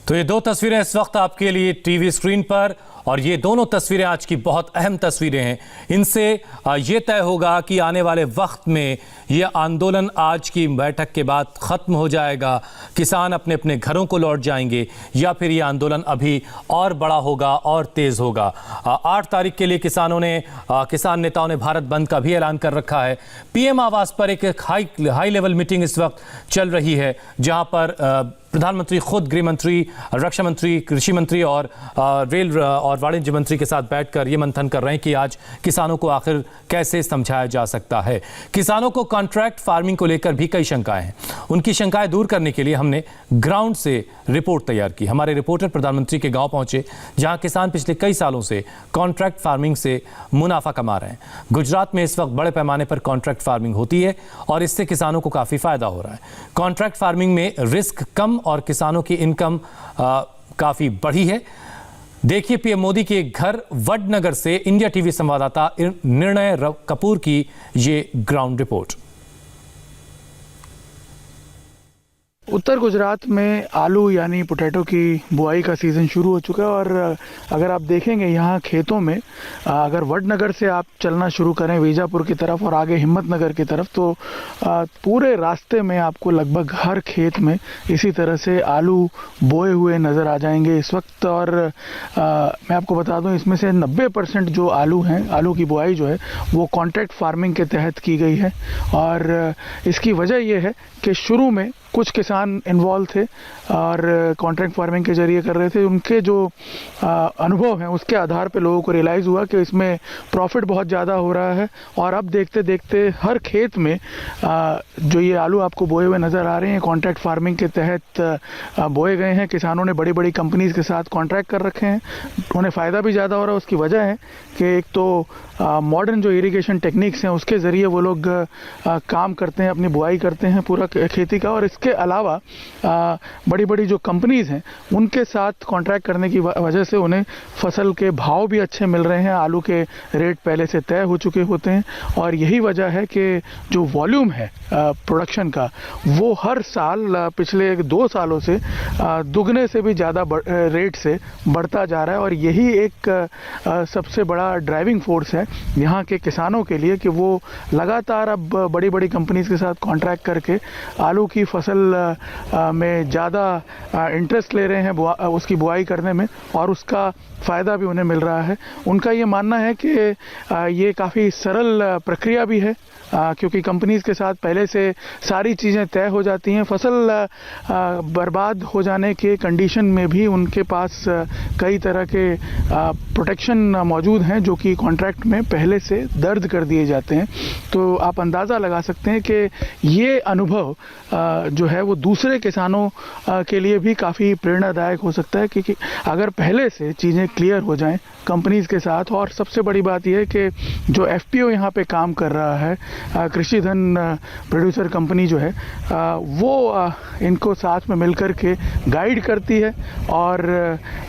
तो ये दो तस्वीरें इस वक्त आपके लिए टीवी स्क्रीन पर, और ये दोनों तस्वीरें आज की बहुत अहम तस्वीरें हैं। इनसे ये तय होगा कि आने वाले वक्त में ये आंदोलन आज की बैठक के बाद ख़त्म हो जाएगा, किसान अपने अपने घरों को लौट जाएंगे, या फिर ये आंदोलन अभी और बड़ा होगा और तेज़ होगा। 8 तारीख के लिए किसान नेताओं ने भारत बंद का भी ऐलान कर रखा है। पीएम आवास पर एक हाई लेवल मीटिंग इस वक्त चल रही है, जहां पर प्रधानमंत्री खुद गृह मंत्री, रक्षा मंत्री, कृषि मंत्री और रेल और वाणिज्य मंत्री के साथ बैठकर ये मंथन कर रहे हैं कि आज किसानों को आखिर कैसे समझाया जा सकता है। किसानों को कॉन्ट्रैक्ट फार्मिंग को लेकर भी कई शंकाएं हैं। उनकी शंकाएं दूर करने के लिए हमने ग्राउंड से रिपोर्ट तैयार की। हमारे रिपोर्टर प्रधानमंत्री के गांव पहुंचे, जहां किसान पिछले कई सालों से कॉन्ट्रैक्ट फार्मिंग से मुनाफा कमा रहे हैं। गुजरात में इस वक्त बड़े पैमाने पर कॉन्ट्रैक्ट फार्मिंग होती है और इससे किसानों को काफ़ी फायदा हो रहा है। कॉन्ट्रैक्ट फार्मिंग में रिस्क कम और किसानों की इनकम काफ़ी बढ़ी है। देखिए पीएम मोदी के घर वडनगर से इंडिया टीवी संवाददाता निर्णय कपूर की ये ग्राउंड रिपोर्ट। उत्तर गुजरात में आलू यानी पोटैटो की बुआई का सीज़न शुरू हो चुका है और अगर आप देखेंगे यहाँ खेतों में, अगर वडनगर से आप चलना शुरू करें बीजापुर की तरफ और आगे हिम्मतनगर की तरफ, तो पूरे रास्ते में आपको लगभग हर खेत में इसी तरह से आलू बोए हुए नज़र आ जाएंगे इस वक्त। और मैं आपको बता दूं, इसमें से 90% जो आलू हैं, आलू की बुआई जो है वो कॉन्ट्रैक्ट फार्मिंग के तहत की गई है। और इसकी वजह यह है कि शुरू में कुछ किसान इन्वॉल्व थे और कॉन्ट्रैक्ट फार्मिंग के जरिए कर रहे थे। उनके जो अनुभव हैं उसके आधार पे लोगों को रियलाइज़ हुआ कि इसमें प्रॉफिट बहुत ज़्यादा हो रहा है। और अब देखते देखते हर खेत में जो ये आलू आपको बोए हुए नज़र आ रहे हैं, कॉन्ट्रैक्ट फार्मिंग के तहत बोए गए हैं। किसानों ने बड़ी बड़ी कंपनीज़ के साथ कॉन्ट्रैक्ट कर रखे हैं, उन्हें फ़ायदा भी ज़्यादा हो रहा है। उसकी वजह है कि एक तो मॉडर्न जो इरिगेशन टेक्निक्स हैं उसके ज़रिए वो लोग काम करते हैं, अपनी बुआई करते हैं पूरा खेती का। और इसके अलावा बड़ी बड़ी जो कंपनीज़ हैं उनके साथ कॉन्ट्रैक्ट करने की वजह से उन्हें फसल के भाव भी अच्छे मिल रहे हैं। आलू के रेट पहले से तय हो चुके होते हैं और यही वजह है कि जो वॉल्यूम है प्रोडक्शन का वो हर साल पिछले 2 सालों से दुगने से भी ज़्यादा रेट से बढ़ता जा रहा है। और यही एक सबसे बड़ा ड्राइविंग फोर्स है यहाँ के किसानों के लिए कि वो लगातार अब बड़ी बड़ी कंपनीज़ के साथ कॉन्ट्रैक्ट करके आलू की फसल में ज़्यादा इंटरेस्ट ले रहे हैं उसकी बुआई करने में, और उसका फ़ायदा भी उन्हें मिल रहा है। उनका ये मानना है कि ये काफ़ी सरल प्रक्रिया भी है, क्योंकि कंपनीज़ के साथ पहले से सारी चीज़ें तय हो जाती हैं। फसल बर्बाद हो जाने के कंडीशन में भी उनके पास कई तरह के प्रोटेक्शन मौजूद हैं जो कि कॉन्ट्रैक्ट में पहले से दर्ज कर दिए जाते हैं। तो आप अंदाज़ा लगा सकते हैं कि ये अनुभव जो है वो दूसरे किसानों के लिए भी काफ़ी प्रेरणादायक हो सकता है, क्योंकि अगर पहले से चीज़ें क्लियर हो जाएं कंपनीज़ के साथ। और सबसे बड़ी बात यह है कि जो एफपीओ यहाँ पे काम कर रहा है, कृषि धन प्रोड्यूसर कंपनी जो है, वो इनको साथ में मिलकर के गाइड करती है और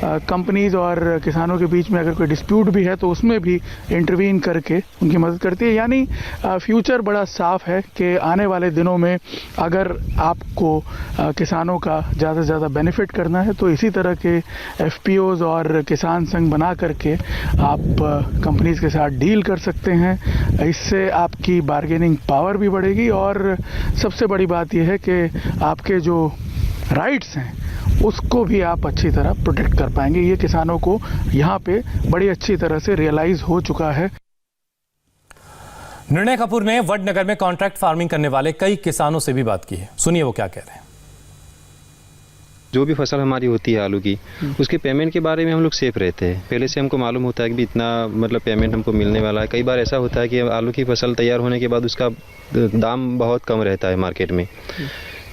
कंपनीज़ और किसानों के बीच में अगर कोई डिस्प्यूट भी है तो उसमें भी इंटरवीन करके उनकी मदद करती है। यानी फ्यूचर बड़ा साफ है कि आने वाले दिनों में अगर आपको किसानों का ज़्यादा से ज़्यादा बेनिफिट करना है तो इसी तरह के एफपीओज़ और किसान संघ बना करके आप कंपनीज़ के साथ डील कर सकते हैं। इससे आपकी बार्गेनिंग पावर भी बढ़ेगी और सबसे बड़ी बात यह है कि आपके जो राइट्स हैं उसको भी आप अच्छी तरह प्रोटेक्ट कर पाएंगे। ये किसानों को यहाँ पे बड़ी अच्छी तरह से रियलाइज़ हो चुका है। निर्णय कपूर ने वडनगर में कॉन्ट्रैक्ट फार्मिंग करने वाले कई किसानों से भी बात की है। सुनिए वो क्या कह रहे हैं। जो भी फसल हमारी होती है आलू की, उसके पेमेंट के बारे में हम लोग सेफ रहते हैं। पहले से हमको मालूम होता है कि भी इतना मतलब पेमेंट हमको मिलने वाला है। कई बार ऐसा होता है कि आलू की फसल तैयार होने के बाद उसका दाम बहुत कम रहता है मार्केट में।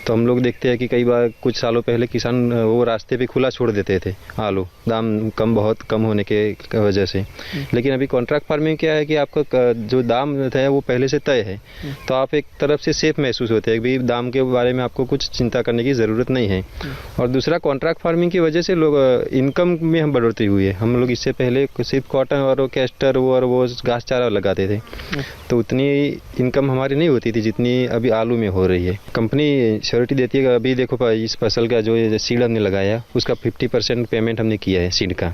तो हम लोग देखते हैं कि कई बार कुछ सालों पहले किसान वो रास्ते पे खुला छोड़ देते थे आलू, दाम बहुत कम होने के वजह से। लेकिन अभी कॉन्ट्रैक्ट फार्मिंग क्या है कि आपका जो दाम है वो पहले से तय है, तो आप एक तरफ से सेफ महसूस होते हैं कि दाम के बारे में आपको कुछ चिंता करने की ज़रूरत नहीं है। और दूसरा, कॉन्ट्रैक्ट फार्मिंग की वजह से लोग इनकम में हम बढ़ोतरी हुई है। हम लोग इससे पहले सिर्फ कॉटन और कैस्टर और वो घास चारा लगाते थे, तो उतनी इनकम हमारी नहीं होती थी जितनी अभी आलू में हो रही है। कंपनी श्योरिटी देती है कि अभी देखो इस फसल का जो ये सीड हमने लगाया उसका 50% पेमेंट हमने किया है सीड का।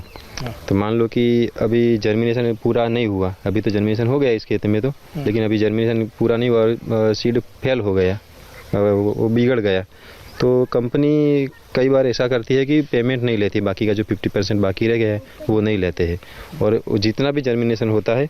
तो मान लो कि अभी जर्मिनेशन पूरा नहीं हुआ, अभी तो जर्मिनेशन हो गया इस खेत में तो, लेकिन अभी जर्मिनेशन पूरा नहीं हुआ और सीड फेल हो गया, वो बिगड़ गया। तो कंपनी कई बार ऐसा करती है कि पेमेंट नहीं लेती, बाकी का जो 50% बाकी रह गया है वो नहीं लेते हैं, और जितना भी जर्मिनेशन होता है